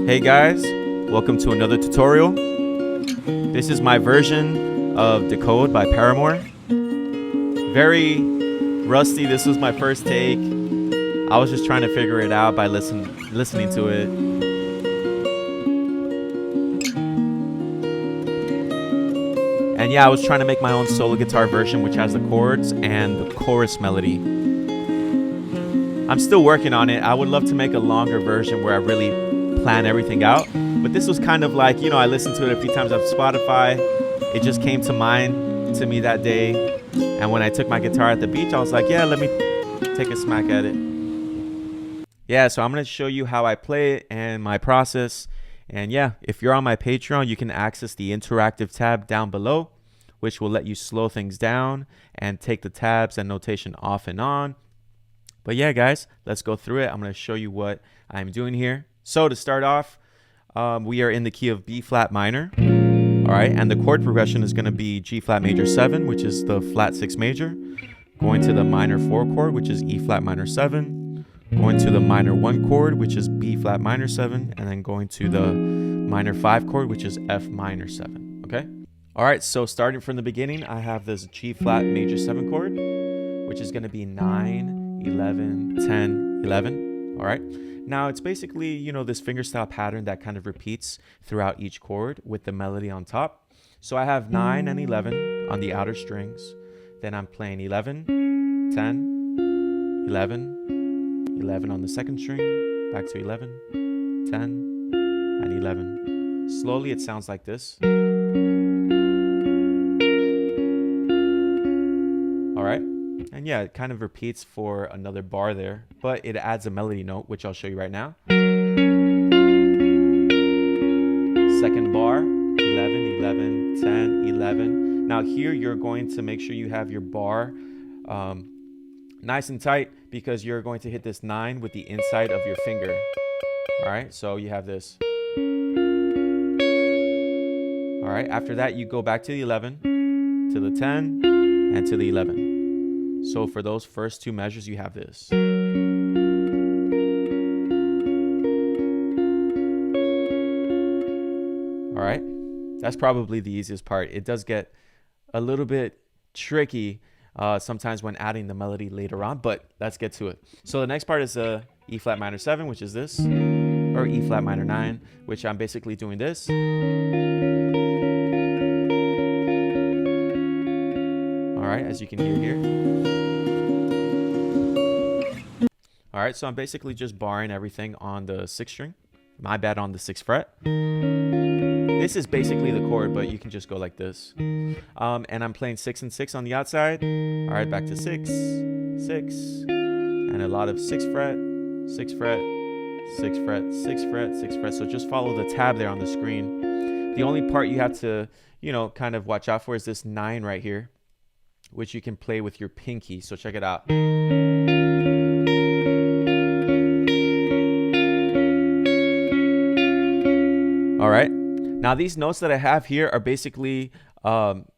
Hey guys, welcome to another tutorial. This is my version of Decode by Paramore. Very rusty, this was my first take. I was just trying to figure it out by listening to it. And yeah, I was trying to make my own solo guitar version which has the chords and the chorus melody. I'm still working on it. I would love to make a longer version where I really plan everything out, but this was kind of like, I listened to it a few times on Spotify. It just came to mind to me that day, and when I took my guitar at the beach, I was like, yeah, let me take a smack at it. Yeah, so I'm going to show you how I play it and my process. And yeah, if you're on my Patreon, you can access the interactive tab down below, which will let you slow things down and take the tabs and notation off and on. But yeah, guys, let's go through it. I'm going to show you what I'm doing here. So to start off, we are in the key of B flat minor. All right, and the chord progression is going to be G flat major 7, which is the flat 6 major, going to the minor 4 chord, which is E flat minor 7, going to the minor 1 chord, which is B flat minor 7, and then going to the minor 5 chord, which is F minor 7. Okay. All right, so starting from the beginning, I have this G flat major 7 chord, which is going to be 9, 11, 10, 11. All right. Now it's basically, this fingerstyle pattern that kind of repeats throughout each chord with the melody on top. So I have 9 and 11 on the outer strings. Then I'm playing 11, 10, 11, 11 on the second string, back to 11, 10, and 11. Slowly it sounds like this. All right. And yeah, it kind of repeats for another bar there, but it adds a melody note, which I'll show you right now. Second bar, 11, 11, 10, 11. Now here you're going to make sure you have your bar nice and tight, because you're going to hit this 9 with the inside of your finger. All right, so you have this. All right, after that you go back to the 11, to the 10, and to the 11. So for those first two measures, you have this. All right, that's probably the easiest part. It does get a little bit tricky sometimes when adding the melody later on, but let's get to it. So the next part is E flat minor 7, which is this, or E flat minor 9, which I'm basically doing this. All right, as you can hear here. All right, so I'm basically just barring everything on the 6th string. My bad, on the 6th fret. This is basically the chord, but you can just go like this. And I'm playing 6 and 6 on the outside. All right, back to 6, 6, and a lot of 6th fret, 6th fret, 6th fret, 6th fret, 6th fret. So just follow the tab there on the screen. The only part you have to, kind of watch out for is this 9 right here, which you can play with your pinky. So check it out. All right. Now these notes that I have here are basically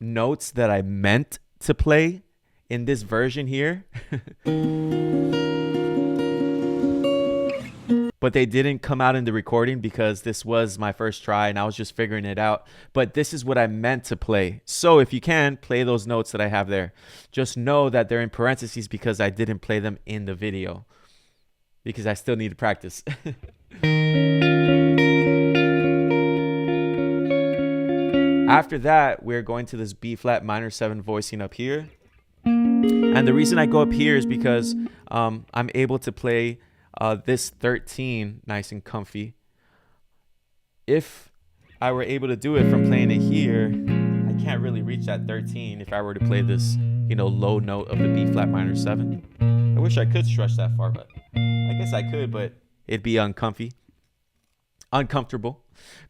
notes that I meant to play in this version here. But they didn't come out in the recording because this was my first try and I was just figuring it out. But this is what I meant to play. So if you can, play those notes that I have there. Just know that they're in parentheses because I didn't play them in the video, because I still need to practice. After that, we're going to this B flat minor 7 voicing up here. And the reason I go up here is because I'm able to play this 13 nice and comfy. If I were able to do it from playing it here, I can't really reach that 13 if I were to play this, low note of the B flat minor 7. I wish I could stretch that far, but I guess I could, but it'd be uncomfortable.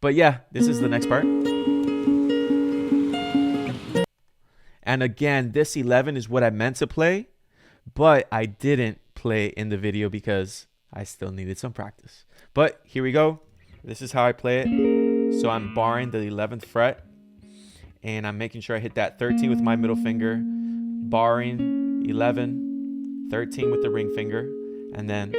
But yeah, this is the next part. And again, this 11 is what I meant to play, but I didn't play in the video because I still needed some practice. But here we go. This is how I play it. So I'm barring the 11th fret, and I'm making sure I hit that 13 with my middle finger, barring 11, 13 with the ring finger, and then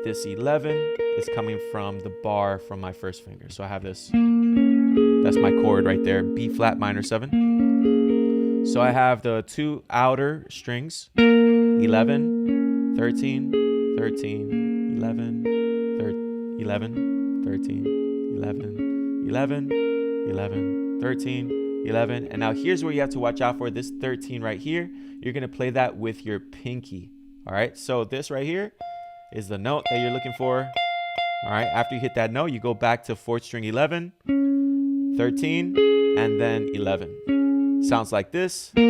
this 11 is coming from the bar from my first finger. So I have this, that's my chord right there, B flat minor 7. So I have the 2 outer strings, 11, 13, 13, 11, 11, 13, 11, 11, 11, 13, 11. And now here's where you have to watch out for this 13 right here. You're gonna play that with your pinky. All right, so this right here is the note that you're looking for. All right, after you hit that note, you go back to 4th string 11, 13, and then 11. Sounds like this. All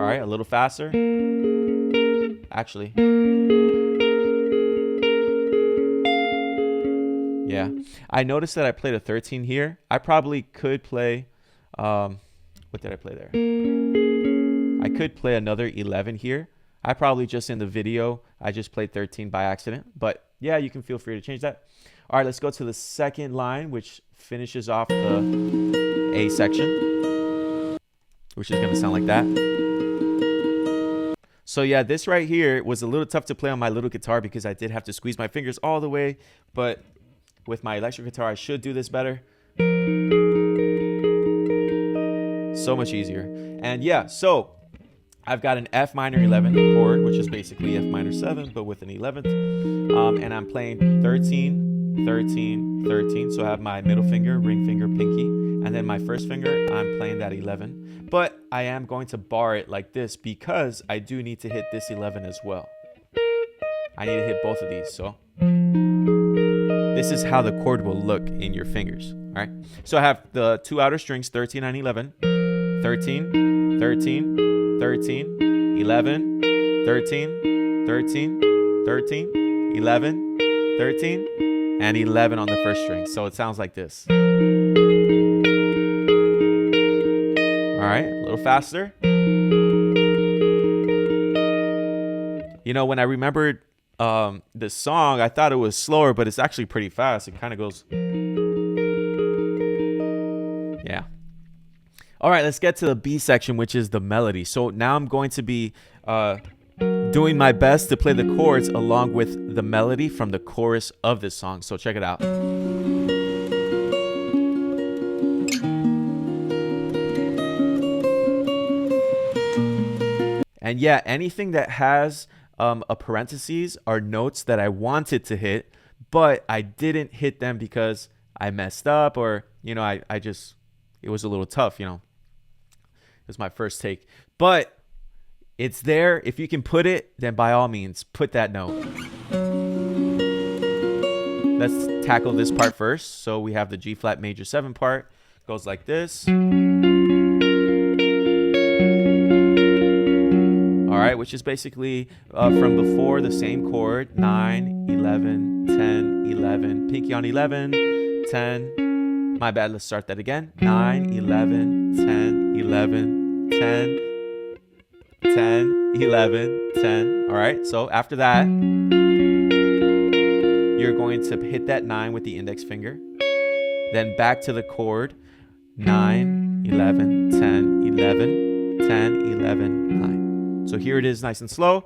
right, a little faster. Actually. Yeah, I noticed that I played a 13 here. I probably could play, what did I play there? I could play another 11 here. I probably just in the video, I just played 13 by accident. But yeah, you can feel free to change that. All right, let's go to the second line, which finishes off the A section, which is going to sound like that. So yeah, this right here was a little tough to play on my little guitar because I did have to squeeze my fingers all the way. But with my electric guitar, I should do this better. So much easier. And yeah, so I've got an F minor 11 chord, which is basically F minor 7, but with an 11th. And I'm playing 13, 13, 13. So I have my middle finger, ring finger, pinky. And then my first finger, I'm playing that 11. But I am going to bar it like this because I do need to hit this 11 as well. I need to hit both of these. So this is how the chord will look in your fingers. All right. So I have the 2 outer strings, 13 and 11. 13, 13, 13, 11, 13, 13, 13, 11, 13, and 11 on the first string. So it sounds like this. All right, a little faster. You know, when I remembered this song, I thought it was slower, but it's actually pretty fast. It kind of goes. Yeah. All right, let's get to the B section, which is the melody. So now I'm going to be doing my best to play the chords along with the melody from the chorus of this song. So check it out. And yeah, anything that has a parentheses are notes that I wanted to hit, but I didn't hit them because I messed up or, you know, I just, it was a little tough, you know. It was my first take, but it's there. If you can put it, then by all means, put that note. Let's tackle this part first. So we have the G flat major 7 part. Goes like this. All right, which is basically from before the same chord, 9, 11, 10, 11, pinky on 11, 10. My bad, let's start that again. 9, 11, 10, 11, 10, 10, 11, 10. All right, so after that, you're going to hit that 9 with the index finger. Then back to the chord, 9, 11, 10, 11, 10, 11, 9. So here it is nice and slow.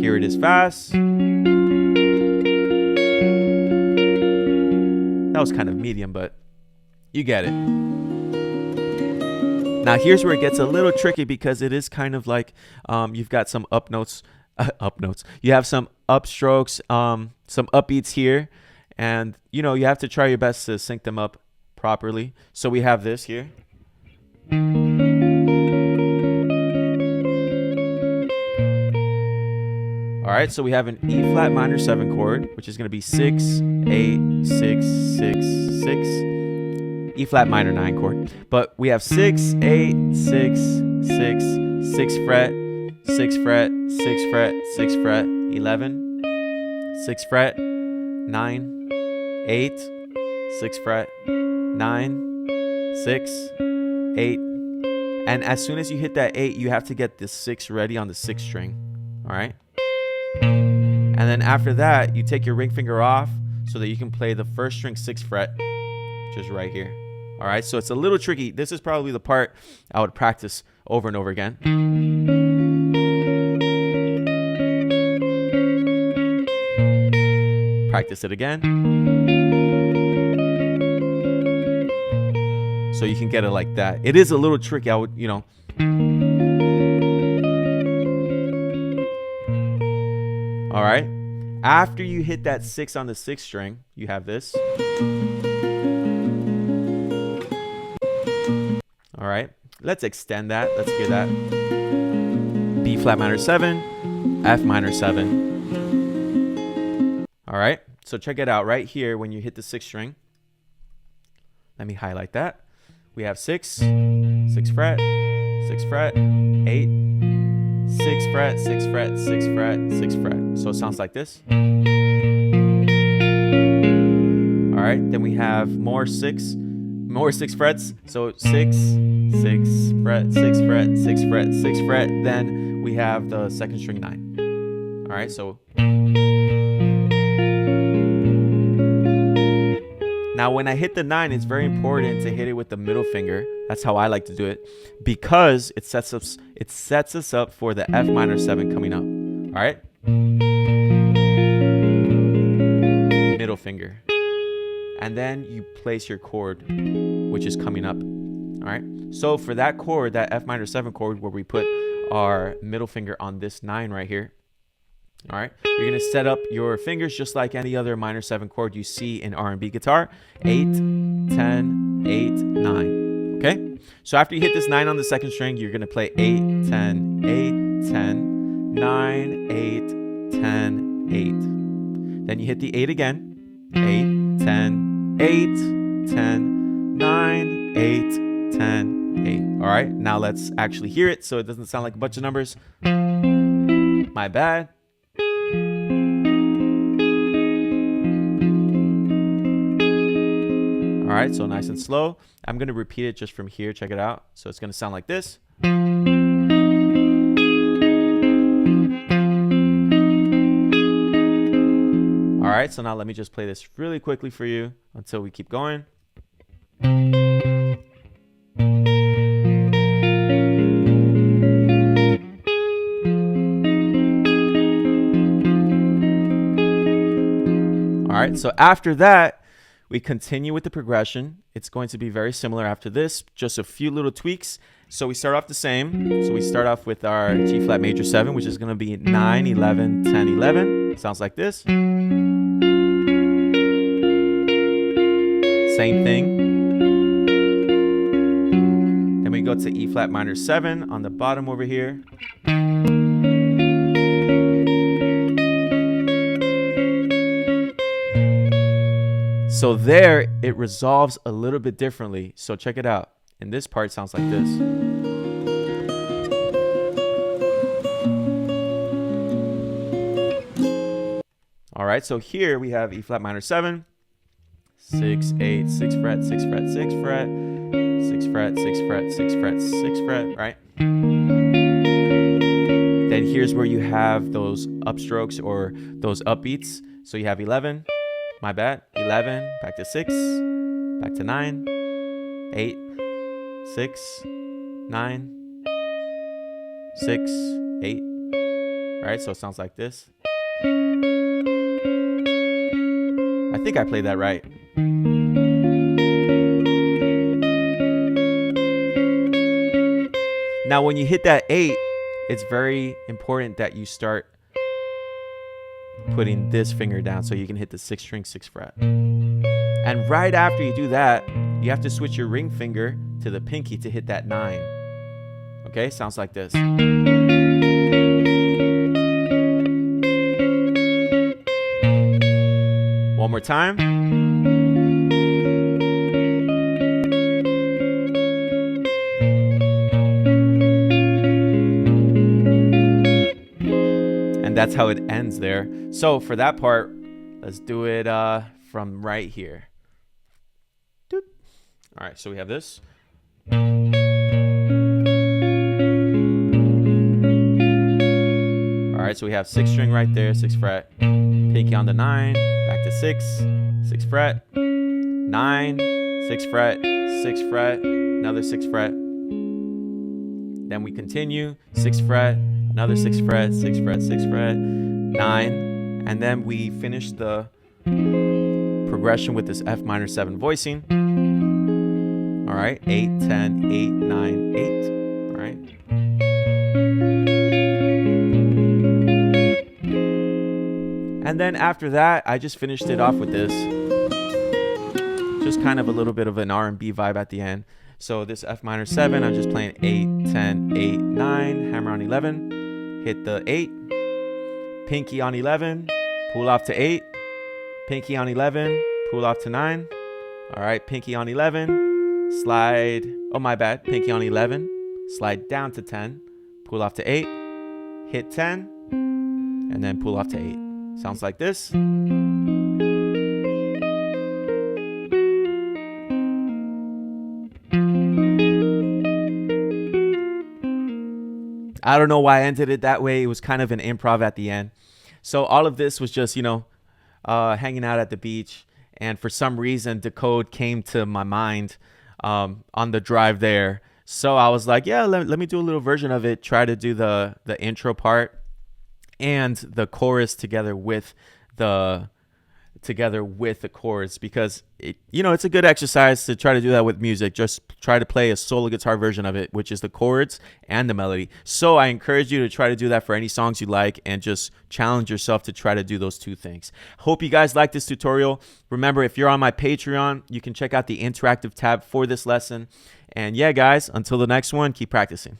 Here it is fast. That was kind of medium, but you get it. Now here's where it gets a little tricky because it is kind of like you've got some up notes. You have some upstrokes, some upbeats here, and you know you have to try your best to sync them up properly. So we have this here. All right, so we have an E flat minor 7 chord, which is going to be 6, 8, 6, 6, 6, E flat minor 9 chord. But we have 6, 8, 6, 6, 6 fret, 6 fret, 6 fret, 6 fret, 11, 6 fret, 9, 8, 6 fret, 9, 6, 8. And as soon as you hit that 8, you have to get this 6 ready on the 6th string. All right. And then after that, you take your ring finger off. so that you can play the first string 6th fret, which is right here. All right, so it's a little tricky. This is probably the part I would practice over and over again. Practice it again. So you can get it like that. It is a little tricky. I would, you know. All right. After you hit that 6 on the 6th string, you have this. All right. Let's extend that. Let's hear that. B flat minor 7, F minor 7. All right. So check it out right here when you hit the 6th string. Let me highlight that. We have 6, 6th fret, 6th fret, 8, 6th fret, 6th fret, 6th fret, 6th fret. So it sounds like this. All right, then we have more 6 frets. So 6, 6 fret, 6 fret, 6 fret, 6 fret. Then we have the 2nd string 9. All right, so now when I hit the 9, it's very important to hit it with the middle finger. That's how I like to do it, because it sets us up for the F minor 7 coming up. All right, middle finger, and then you place your chord, which is coming up. All right, so for that chord, that F minor 7 chord, where we put our middle finger on this 9 right here. All right, you're gonna set up your fingers just like any other minor 7 chord you see in R&B guitar. 8, 10, 8, 9. Okay, so after you hit this 9 on the 2nd string, you're gonna play 8, 10, 8, 10, 9, 8, 10, 8. Then you hit the 8 again. 8, 10, 8, 10, 9, 8, 10, 8. All right, now let's actually hear it so it doesn't sound like a bunch of numbers. My bad. All right, so nice and slow. I'm going to repeat it just from here. Check it out. So it's going to sound like this. All right, so now let me just play this really quickly for you until we keep going. All right, so after that, we continue with the progression. It's going to be very similar after this, just a few little tweaks. So we start off the same. So we start off with our G flat major 7, which is going to be 9, 11, 10, 11. Sounds like this. Same thing. Then we go to E flat minor 7 on the bottom over here. So there, it resolves a little bit differently. So check it out. And this part sounds like this. All right, so here we have E flat minor 7, 6, 8, 6 fret, 6 fret, 6 fret, 6 fret, 6 fret, 6 fret, 6 fret, right? Then here's where you have those upstrokes or those upbeats. So you have 11. My bad. 11, back to 6, back to 9, 8, 6, 9, 6, 8. Right? So it sounds like this. I think I played that right. Now, when you hit that 8, it's very important that you start putting this finger down so you can hit the 6th string 6th fret. And right after you do that, you have to switch your ring finger to the pinky to hit that 9. Okay, sounds like this. One more time. That's how it ends there. So for that part, let's do it from right here. Doop. All right, so we have this. All right, so we have 6th string right there, 6th fret, pinky on the 9, back to 6, 6th fret, 9, 6th fret, 6th fret, another 6th fret. Then we continue, 6th fret, another 6th fret, 6th fret, 6th fret, 9, and then we finish the progression with this F minor 7 voicing. All right, 8, 10, 8, 9, 8. All right. And then after that, I just finished it off with this. Just kind of a little bit of an R&B vibe at the end. So this F minor 7, I'm just playing 8, 10, 8, 9, hammer on 11, hit the 8, pinky on 11, pull off to 8, pinky on 11, pull off to 9. All right, pinky on 11, slide, oh my bad, pinky on 11, slide down to 10, pull off to 8, hit 10, and then pull off to 8. Sounds like this. I don't know why I ended it that way. It was kind of an improv at the end. So all of this was just, hanging out at the beach. And for some reason, Decode came to my mind on the drive there. So I was like, yeah, let me do a little version of it. Try to do the intro part and the chorus together with the chords, because it's a good exercise to try to do that with music. Just try to play a solo guitar version of it, which is the chords and the melody. So I encourage you to try to do that for any songs you like and just challenge yourself to try to do those two things. Hope you guys like this tutorial. Remember, if you're on my Patreon, you can check out the interactive tab for this lesson. And yeah, guys, until the next one, keep practicing.